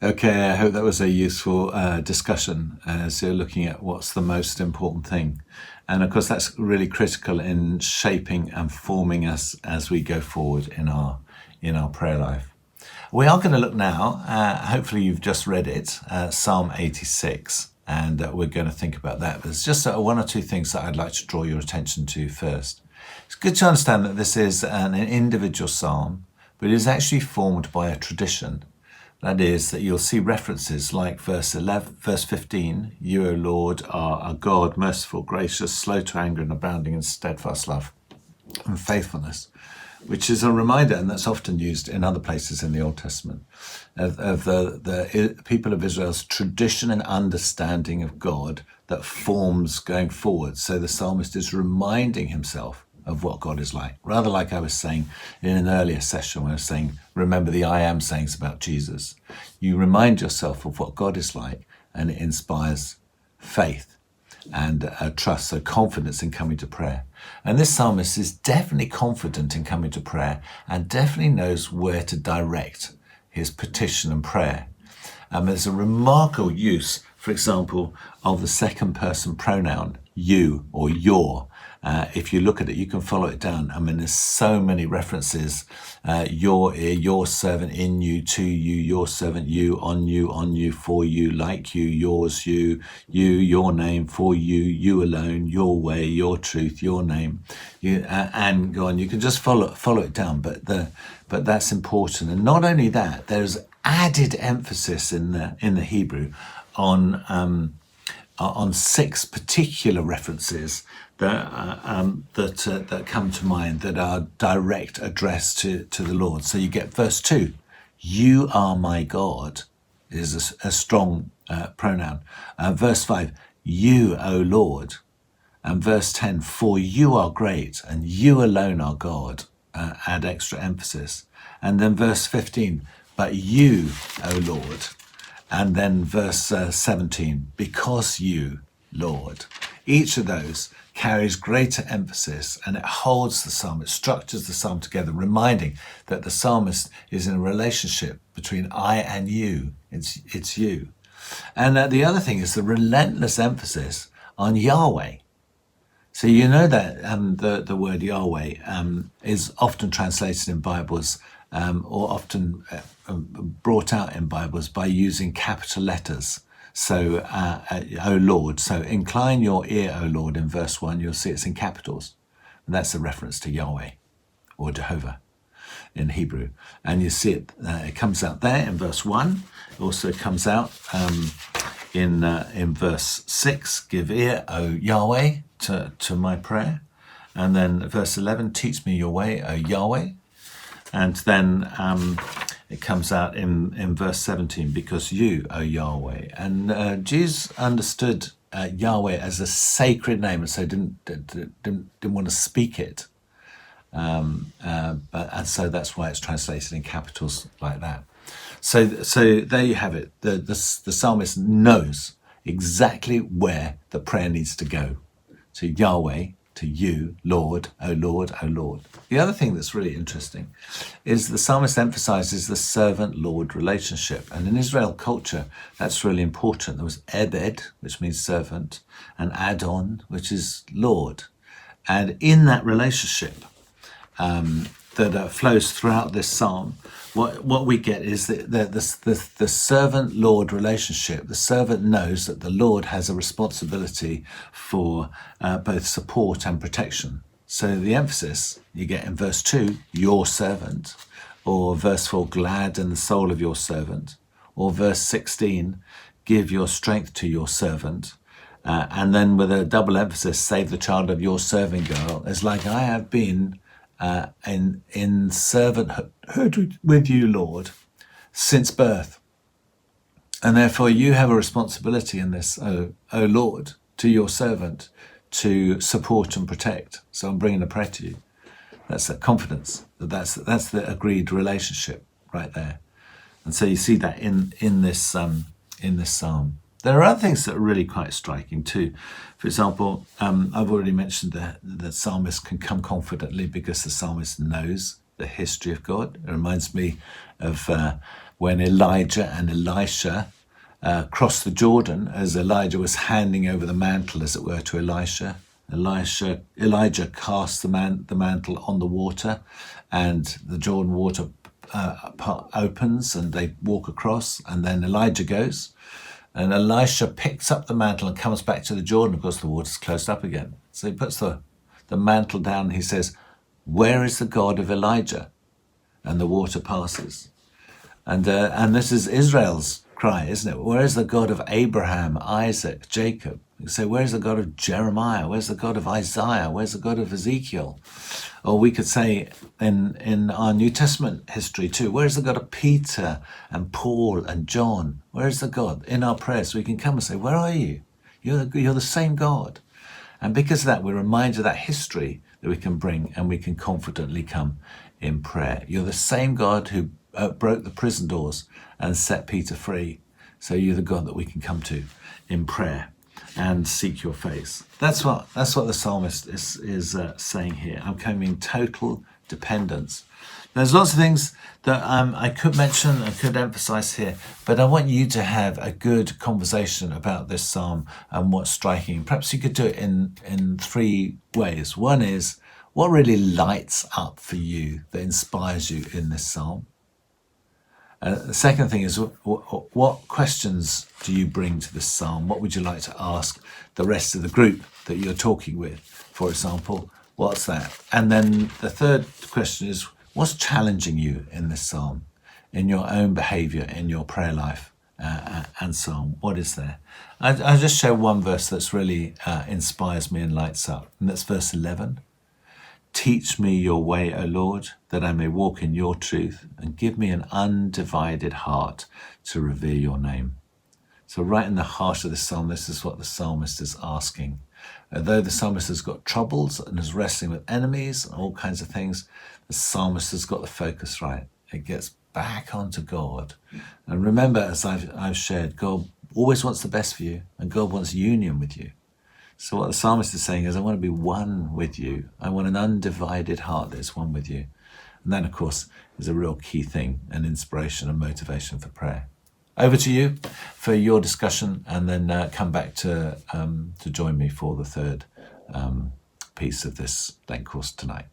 Okay, I hope that was a useful discussion as you're looking at what's the most important thing. And of course, that's really critical in shaping and forming us as we go forward in our prayer life. We are going to look now, hopefully you've just read it, Psalm 86, and we're going to think about that. But there's just one or two things that I'd like to draw your attention to first. It's good to understand that this is an individual psalm, but it is actually formed by a tradition. That is, that you'll see references like verse 15, you, O Lord, are a God, merciful, gracious, slow to anger and abounding in steadfast love and faithfulness, which is a reminder, and that's often used in other places in the Old Testament, of the people of Israel's tradition and understanding of God that forms going forward. So the psalmist is reminding himself of what God is like. Rather like I was saying in an earlier session when I was saying, remember the I am sayings about Jesus. You remind yourself of what God is like, and it inspires faith and trust, so confidence in coming to prayer. And this psalmist is definitely confident in coming to prayer and definitely knows where to direct his petition and prayer. There's a remarkable use, for example, of the second person pronoun, you or your. If you look at it, you can follow it down. There's so many references. Your ear, your servant, in you, to you, your servant, you, on you, for you, like you, yours, you, your name, for you, you alone, your way, your truth, your name, and go on. You can just follow it down. But that's important. And not only that, there's added emphasis in the Hebrew on 6 particular references that come to mind that are direct address to the Lord. So you get verse 2, you are my God, is a strong pronoun. Verse 5, you, O Lord. And verse 10, for you are great and you alone are God, add extra emphasis. And then verse 15, but you, O Lord. And then verse 17, because you, Lord. Each of those carries greater emphasis, and it holds the psalm, it structures the psalm together, reminding that the psalmist is in a relationship between I and you. It's you. And the other thing is the relentless emphasis on Yahweh. So you know that the word Yahweh is often translated in Bibles or often brought out in Bibles by using capital letters. So, O Lord. So incline your ear, O Lord, in verse 1, you'll see it's in capitals. And that's a reference to Yahweh or Jehovah in Hebrew. And you see it comes out there in verse 1. It also comes out in verse 6, give ear, O Yahweh, to my prayer. And then verse 11, teach me your way, O Yahweh. And then it comes out in verse 17, because you, O Yahweh. And Jesus understood Yahweh as a sacred name, and so didn't want to speak it. And so that's why it's translated in capitals like that. So there you have it. The psalmist knows exactly where the prayer needs to go. To Yahweh, to you, Lord, O Lord, O Lord. The other thing that's really interesting is the psalmist emphasizes the servant-Lord relationship. And in Israel culture, that's really important. There was Ebed, which means servant, and Adon, which is Lord. And in that relationship that flows throughout this psalm, what we get is the servant-Lord relationship. The servant knows that the Lord has a responsibility for both support and protection. So the emphasis you get in verse 2, your servant, or verse 4, glad in the soul of your servant, or verse 16, give your strength to your servant. And then with a double emphasis, save the child of your servant girl. It's like I have been in servanthood with you, Lord, since birth. And therefore you have a responsibility in this, O Lord, to your servant to support and protect. So I'm bringing a prayer to you. That's that confidence. That's the agreed relationship right there. And so you see that in this psalm. There are other things that are really quite striking too. For example, I've already mentioned that the psalmist can come confidently because the psalmist knows the history of God. It reminds me of when Elijah and Elisha crossed the Jordan, as Elijah was handing over the mantle, as it were, to Elisha. Elijah cast the mantle on the water, and the Jordan water opens, and they walk across, and then Elijah goes, and Elisha picks up the mantle and comes back to the Jordan. Of course, the water's closed up again. So he puts the mantle down, and he says, "Where is the God of Elijah?" And the water passes. And this is Israel's cry, isn't it? Where is the God of Abraham, Isaac, Jacob? You say, where's the God of Jeremiah? Where's the God of Isaiah? Where's the God of Ezekiel? Or we could say in our New Testament history too, where's the God of Peter and Paul and John? Where's the God? In our prayers, we can come and say, where are you? You're the same God. And because of that, we're reminded of that history that we can bring, and we can confidently come in prayer. You're the same God who broke the prison doors and set Peter free. So you're the God that we can come to in prayer and seek your face. That's what the psalmist is saying here. I'm coming in total dependence. There's lots of things that I could mention and could emphasize here, but I want you to have a good conversation about this psalm and what's striking. Perhaps you could do it in three ways. One is, what really lights up for you, that inspires you in this psalm? The second thing is, what questions do you bring to this psalm? What would you like to ask the rest of the group that you're talking with, for example? What's that? And then the third question is, what's challenging you in this psalm, in your own behaviour, in your prayer life, and so on? What is there? I'll just share one verse that's really inspires me and lights up, and that's verse 11. Teach me your way, O Lord, that I may walk in your truth, and give me an undivided heart to revere your name. So right in the heart of the psalm, this is what the psalmist is asking. Although the psalmist has got troubles and is wrestling with enemies and all kinds of things, the psalmist has got the focus right. It gets back onto God. And remember, as I've shared, God always wants the best for you, and God wants union with you. So what the psalmist is saying is, I want to be one with you. I want an undivided heart that is one with you. And that, of course, is a real key thing, an inspiration and motivation for prayer. Over to you for your discussion, and then come back to join me for the third piece of this Lent course tonight.